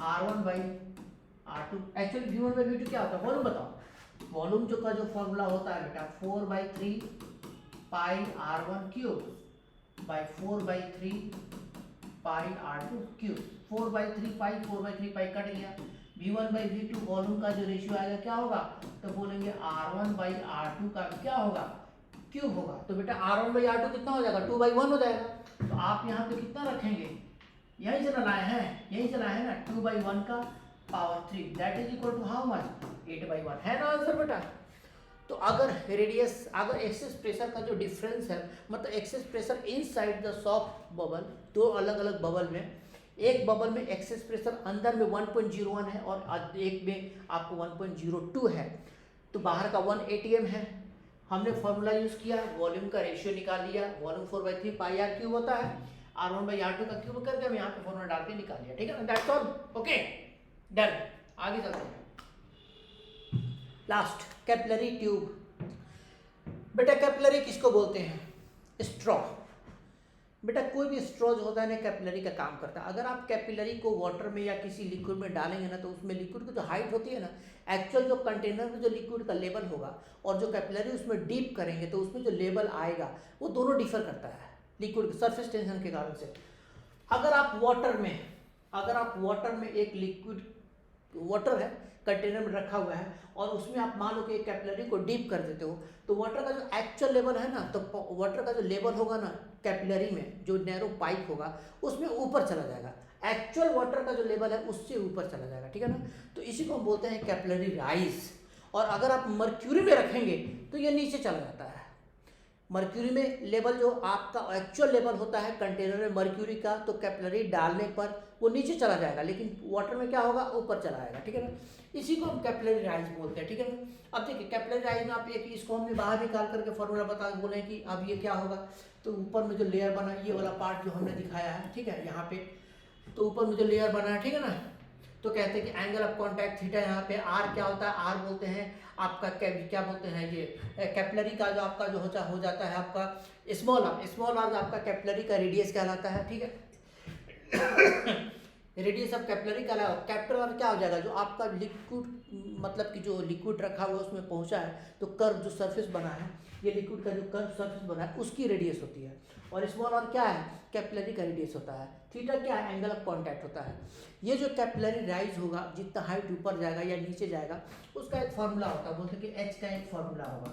R1/R2। एक्चुअली V1/V2 क्या होता है, वॉल्यूम बताओ। वॉल्यूम जो का जो फॉर्मूला होता है बेटा 4/3 पाई R1 cube by 4/3 pi R2 cube, 4/3 pi cut गया। V1/V2 वॉल्यूम का जो रेशियो आएगा क्या होगा, तो बोलेंगे R1/R2 का क्या होगा, क्यूब होगा। तो बेटा R1/R2 कितना हो जाएगा, 2/1 हो जाएगा। तो आप यहाँ पे कितना रखेंगे, यही से लाए हैं ना, 2/1 का power 3, that is equal to how much, 8/1, है ना आंसर बेटा। तो अगर रेडियस, अगर एक्सेस प्रेशर का जो डिफरेंस है, मतलब excess pressure inside the soft bubble, दो अलग अलग बबल में, एक बबल में एक्सेस प्रेशर अंदर में 1.01 है और एक में आपको 1.02 है, तो बाहर का 1 ATM है। हमने फॉर्मूला यूज़ किया, वॉल्यूम का रेशियो निकाल लिया, वॉल्यूम 4/3 पाई R क्यूब होता है, R1/R2 का क्यूब करके हम यहाँ पे फॉर्मूला डाल के निकाल लिया, ठीक है ना, दैट्स ऑल, ओके डन। आगे चलते हैं, लास्ट कैपिलरी ट्यूब। बेटा कैपिलरी किसको बोलते हैं, स्ट्रॉ। बेटा कोई भी स्ट्रॉ जो होता है ना कैपिलरी का काम करता है। अगर आप कैपिलरी को वाटर में या किसी लिक्विड में डालेंगे ना, तो उसमें लिक्विड की जो हाइट होती है ना, एक्चुअल जो कंटेनर में जो लिक्विड का लेवल होगा और जो कैपिलरी उसमें डीप करेंगे तो उसमें जो लेवल आएगा वो दोनों डिफर करता है लिक्विड के सरफेस टेंशन के कारण से। अगर आप वाटर में एक लिक्विड वाटर है कंटेनर में रखा हुआ है और उसमें आप मान लो कि एक कैपिलरी को डीप कर देते हो, तो वाटर का जो एक्चुअल लेवल है ना, तो वाटर का जो लेवल होगा ना कैपिलरी में, जो नैरो पाइप होगा उसमें ऊपर चला जाएगा, एक्चुअल वाटर का जो लेवल है उससे ऊपर चला जाएगा, ठीक है ना। तो इसी को हम बोलते हैं कैपिलरी राइज। और अगर आप मर्क्यूरी में रखेंगे तो ये नीचे चला जाता है। मर्क्यूरी में लेवल जो आपका एक्चुअल लेवल होता है कंटेनर में मर्क्यूरी का, तो कैपिलरी डालने पर वो नीचे चला जाएगा, लेकिन वाटर में क्या होगा, ऊपर चला आएगा, ठीक है ना। इसी को हम कैपिलरी राइज बोलते हैं, ठीक है ना। अब देखिए कैपिलरी राइज में आप एक इसको हमने बाहर निकाल करके फॉर्मूला बता बोले कि अब ये क्या होगा, तो ऊपर में जो लेयर बना ये वाला पार्ट जो हमने दिखाया है, ठीक है, यहाँ पे तो ऊपर में जो लेयर बना है, ठीक है ना, तो कहते हैं कि एंगल ऑफ कॉन्टैक्ट थीटा, यहाँ पे आर क्या होता है, आर बोलते हैं आपका क्या बोलते हैं, ये कैपिलरी का जो आपका जो हो जाता है आपका स्मॉल आर जो आपका कैपिलरी का रेडियस कहलाता है, ठीक है। रेडियस ऑफ कैपिलरी का कैपिटल आर क्या हो जाएगा, जो आपका लिक्विड मतलब कि जो लिक्विड रखा हुआ है उसमें पहुंचा है, तो कर्व जो सरफेस बना है, ये लिक्विड का जो कर्व सरफेस बना है उसकी रेडियस होती है। और स्मॉल आर क्या है, कैपिलरी का रेडियस होता है। थीटा क्या है, एंगल ऑफ कॉन्टैक्ट होता है। ये जो कैपिलरी राइज होगा, जितना हाइट ऊपर जाएगा या नीचे जाएगा, उसका एक फॉर्मूला होता है, बोलते हैं कि एच का एक फॉर्मूला होगा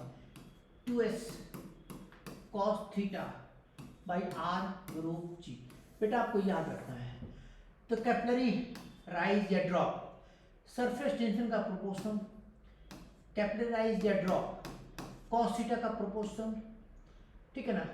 2s cos theta by R rho G. बेटा आपको याद रखना है, तो कैपिलरी राइज या ड्रॉप, सरफेस टेंशन का प्रोपोर्शन, कैपिलरी राइज या ड्रॉप, cos थीटा का प्रोपोर्शन, ठीक है ना।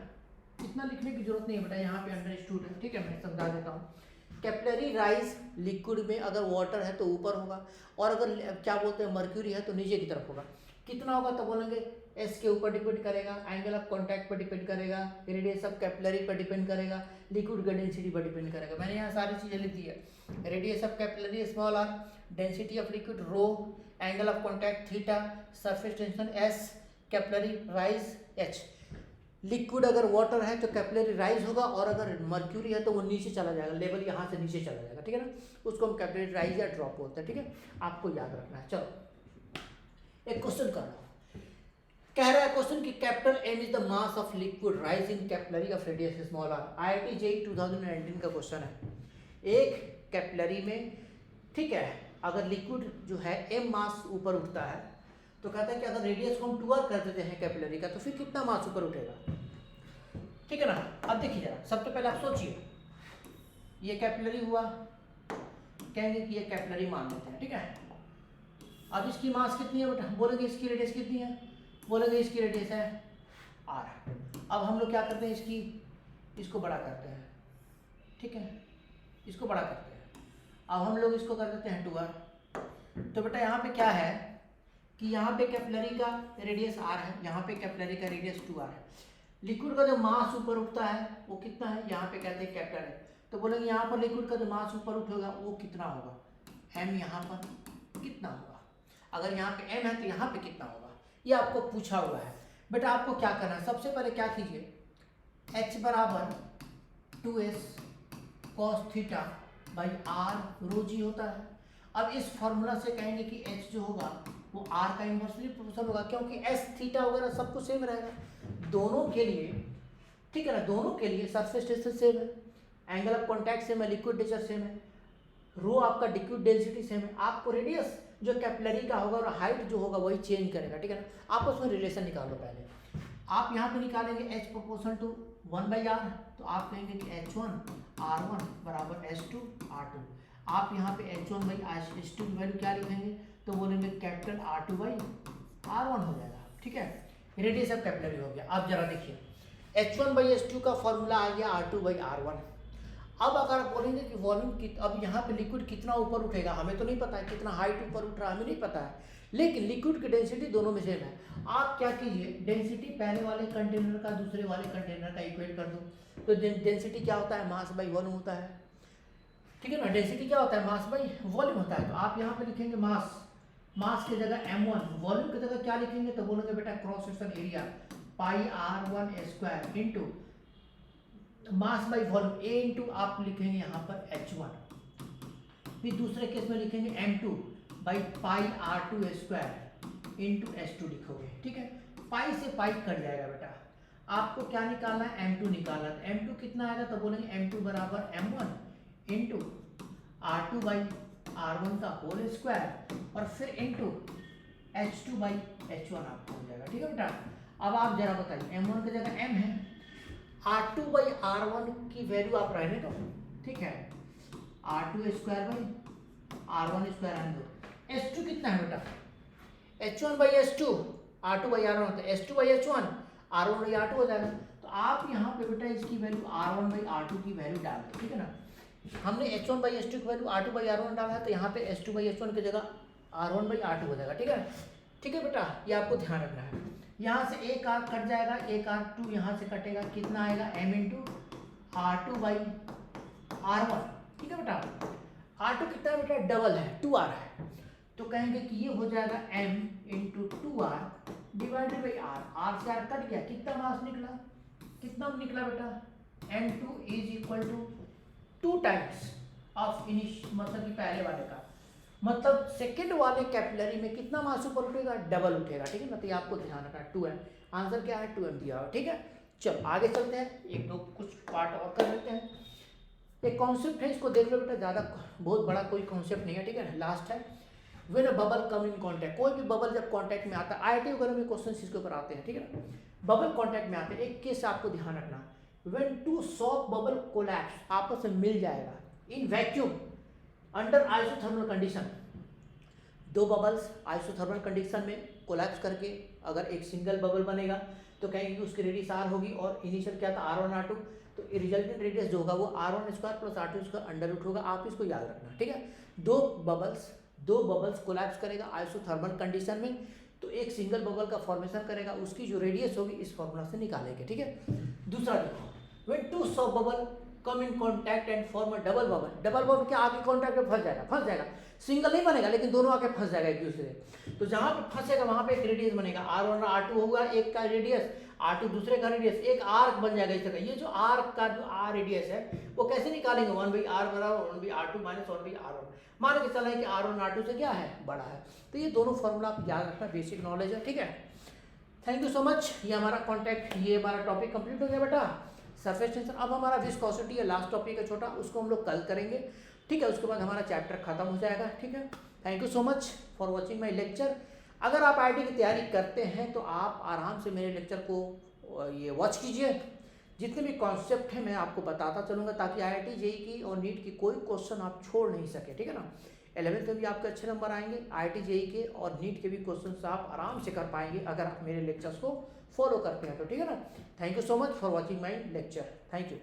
इतना लिखने की जरूरत नहीं है बेटा, यहाँ पे अंडरस्टूड है, ठीक है, मैं समझा देता हूँ। कैपिलरी राइज लिक्विड में अगर वाटर है तो ऊपर होगा, और अगर क्या बोलते हैं मर्क्यूरी है तो नीचे की तरफ होगा। कितना होगा तो बोलेंगे एस के ऊपर डिपेंड करेगा, एंगल ऑफ कॉन्टैक्ट पर डिपेंड करेगा, रेडियस ऑफ कैपिलरी पर डिपेंड करेगा, लिक्विड का डेंसिटी पर डिपेंड करेगा। मैंने यहाँ सारी चीज़ें लिख दी है, radius of capillary small r, density of liquid rho, angle of contact theta, surface tension S, capillary rise h. Liquid अगर वाटर है तो कैपिलरी राइज होगा, और अगर मर्क्यूरी है तो वो नीचे चला जाएगा, लेवल यहाँ से नीचे चला जाएगा, ठीक है ना। उसको हम कैपिलरी राइज या ड्रॉप बोलते हैं, ठीक है, आपको याद रखना है। चलो एक क्वेश्चन कर लो, कह रहा है क्वेश्चन कि capital M is the mass of liquid rise in capillary of radius small r. IIT JEE 2019 का क्वेश्चन है। एक कैपिलरी में, ठीक है, अगर लिक्विड जो है m मास ऊपर उठता है, तो कहता है कि अगर रेडियस को हम 2r कर देते हैं कैपिलरी का, तो फिर कितना मास ऊपर उठेगा, ठीक है ना। अब देखिए जरा, सबसे पहले आप सोचिए, ये कैपिलरी हुआ, कहेंगे कि ये कैपिलरी मान लेते हैं, ठीक है। अब इसकी मास कितनी है बेटा, बोलेंगे इसकी रेडियस कितनी है, बोलेंगे इसकी रेडियस है r। अब हम लोग क्या करते हैं, इसको बड़ा करते हैं, ठीक है, इसको बड़ा करते हैं। अब हम लोग इसको कर देते हैं 2r। तो बेटा यहाँ पे क्या है कि यहाँ पे कैपिलरी का रेडियस r है, यहाँ पे कैपिलरी का रेडियस 2r है। लिक्विड का जो मास ऊपर उठता है वो कितना है, यहाँ पे कहते हैं कैपिटल है, तो बोलेंगे यहाँ पर लिक्विड का जो मास ऊपर उठेगा वो कितना होगा, m यहाँ पर कितना होगा, अगर यहाँ पे m है तो यहाँ पे कितना होगा, ये आपको पूछा हुआ है। बेटा आपको क्या करना है, सबसे पहले क्या कीजिए, h बराबर 2s cos theta by r रो जी होता है। अब इस फॉर्मूला से कहेंगे कि h जो होगा वो r का इन्वर्सली प्रोपोर्शनल होगा, क्योंकि s थीटा वगैरह सब कुछ सेम रहेगा दोनों के लिए, ठीक है ना। दोनों के लिए सरफेस टेंशन सेम है, एंगल ऑफ कॉन्टैक्ट सेम है, लिक्विड नेचर सेम है, रो आपका लिक्विड डेंसिटी सेम है। आपको रेडियस जो कैपिलरी का होगा और हाइट जो होगा वही चेंज करेगा, ठीक है ना। आप उसमें रिलेशन निकाल लो पहले, आप यहाँ पे निकालेंगे h प्रोपोर्शनल टू 1/r, तो आप कहेंगे कि h1 r1 बराबर h2 r2। आप यहाँ पे h1/h2 की वैल्यू क्या लिखेंगे, तो बोलेंगे कैपिटल R2/r1 हो जाएगा, ठीक है। रेडियस ऑफ कैपिलरी हो गया। अब जरा देखिए, h1/h2 का फॉर्मूला आ गया R2/r1। अब अगर आप बोलेंगे कि वॉल्यूम अब यहाँ पे लिक्विड कितना ऊपर उठेगा, हमें तो नहीं पता है कितना हाइट ऊपर उठ रहा है, हमें नहीं पता है, लेकिन लिक्विड की डेंसिटी दोनों में सेम है। आप क्या कीजिए, डेंसिटी पहले वाले कंटेनर का दूसरे वाले कंटेनर का इक्वेट कर दो, तो डेंसिटी क्या होता है, मास बाई वॉल्यूम होता है, ठीक है ना। डेंसिटी क्या होता है, मास बाई वॉल्यूम होता है। तो आप यहाँ पे लिखेंगे मास की जगह m1, वॉल्यूम की जगह क्या लिखेंगे, तो बोलेंगे बेटा cross section area pi r1 square into mass by volume a into आप लिखेंगे यहाँ पर h1। फिर दूसरे केस में लिखेंगे m2 by pi r2 square into h2 लिखोगे, ठीक है। पाई से पाई कट जाएगा बेटा, आपको क्या निकालना है, m2 निकालना है। m2 कितना आएगा, तो बोलेंगे m2 बराबर m1 into r2 by r1 का होल स्क्वायर और फिर इंटू h2 बाई h1 आपको हो जाएगा, ठीक है बेटा। अब आप जरा बताइए, m1 की जगह m है, R2/r1 की वैल्यू आप रहने दो, ठीक है, R2 square by R1 square रहने दो। S2 कितना है बेटा, H1/S2, R2/r1 होता है, S2/H1 R1/r2 हो जाएगा। तो आप यहाँ पे बेटा इसकी वैल्यू R1/r2 की वैल्यू डाल दो, ठीक है ना। हमने H1/H2 की वैल्यू R2/R1 डाला है, तो यहाँ पे H2/H1 की जगह R1/R2 हो जाएगा। ठीक है, ठीक है बेटा, ये आपको ध्यान रखना है। यहाँ से एक R कट जाएगा, एक R2 यहाँ से कटेगा, कितना आएगा M इंटू R2/R1। ठीक है बेटा, R2 कितना है बेटा, डबल है, 2R है, तो कहेंगे कि ये हो जाएगा M into 2R divided by R। R से R कट गया, कितना मास निकला, कितना निकला बेटा, M2 is equal to 2 times of मतलब कि पहले वाले का, मतलब सेकंड वाले कैपिलरी में कितना मास ऊपर उठेगा, डबल उठेगा। ठीक है ना, तो ये आपको ध्यान रखना है। 2M आंसर क्या है, 2M दिया हुआ। ठीक है, चलो आगे चलते हैं, एक दो कुछ पार्ट और कर लेते हैं। एक कॉन्सेप्ट है, इसको देख लो बेटा, ज़्यादा बहुत बड़ा कोई कॉन्सेप्ट नहीं है। ठीक है, लास्ट है। When a bubble come in contact, कोई भी बबल जब कांटेक्ट में आता है, आईआईटी वगैरह में क्वेश्चन इसके ऊपर आते हैं। ठीक है ना, बबल कांटेक्ट में आते हैं, एक केस आपको ध्यान रखना, when two soft bubble collapse, आपस में मिल जाएगा in vacuum under isothermal condition. दो बबल्स आइसोथर्मल कंडीशन में कोलैप्स करके अगर एक सिंगल बबल बनेगा तो कहेंगे उसकी रेडियस R होगी, और इनिशियल क्या था R1 R2, तो रिजल्टेंट रेडियस जो होगा वो R1 square plus R2 square under root होगा। आप इसको याद रखना। ठीक है, दो बबल्स कोलैप्स करेगा आइसोथर्मल कंडीशन में, तो एक सिंगल बबल का फॉर्मेशन करेगा, उसकी जो रेडियस होगी इस फॉर्मूला से निकालेंगे। ठीक है, दूसरा देखो, when two soft bubble come in contact and form a double bubble, double bubble क्या आगे कांटेक्ट में फंस जाएगा, सिंगल नहीं बनेगा लेकिन दोनों आके फंस जाएगा एक दूसरे से। तो जहां पे फंसेगा वहां पे एक रेडियस बनेगा, R1 और R2 होगा, एक का रेडियस, R2 दूसरे का रेडियस, एक आर्क बन जाएगा इस तरह। ये जो आर्क का जो R रेडियस है वो कैसे निकालेंगे, 1/R बराबर 1/R2 माइनस 1/R1। मान के चला है कि R1 R2 से क्या है, बड़ा है। तो ये दोनों फॉर्मूला आप याद रखना, बेसिक नॉलेज है। ठीक है, थैंक यू सो मच। ये हमारा कॉन्टैक्ट, ये हमारा टॉपिक कंप्लीट हो गया बेटा, सरफेस टेंशन। अब हमारा विस्कोसिटी है, लास्ट टॉपिक है छोटा, उसको हम लोग कल करेंगे। ठीक है, उसके बाद हमारा चैप्टर खत्म हो जाएगा। ठीक है, thank you so much for watching my lecture. अगर आप आईआईटी की तैयारी करते हैं तो आप आराम से मेरे लेक्चर को ये वॉच कीजिए, जितने भी कॉन्सेप्ट हैं मैं आपको बताता चलूँगा, ताकि आईआईटी जेईई की और नीट की कोई क्वेश्चन आप छोड़ नहीं सके। ठीक है ना, 11th में भी आपके अच्छे नंबर आएंगे, आईआईटी जेईई के और नीट के भी क्वेश्चन आप आराम से कर पाएंगे अगर आप मेरे लेक्चर्स को फॉलो करते हैं तो। ठीक है ना, thank you so much for watching my lecture, thank you.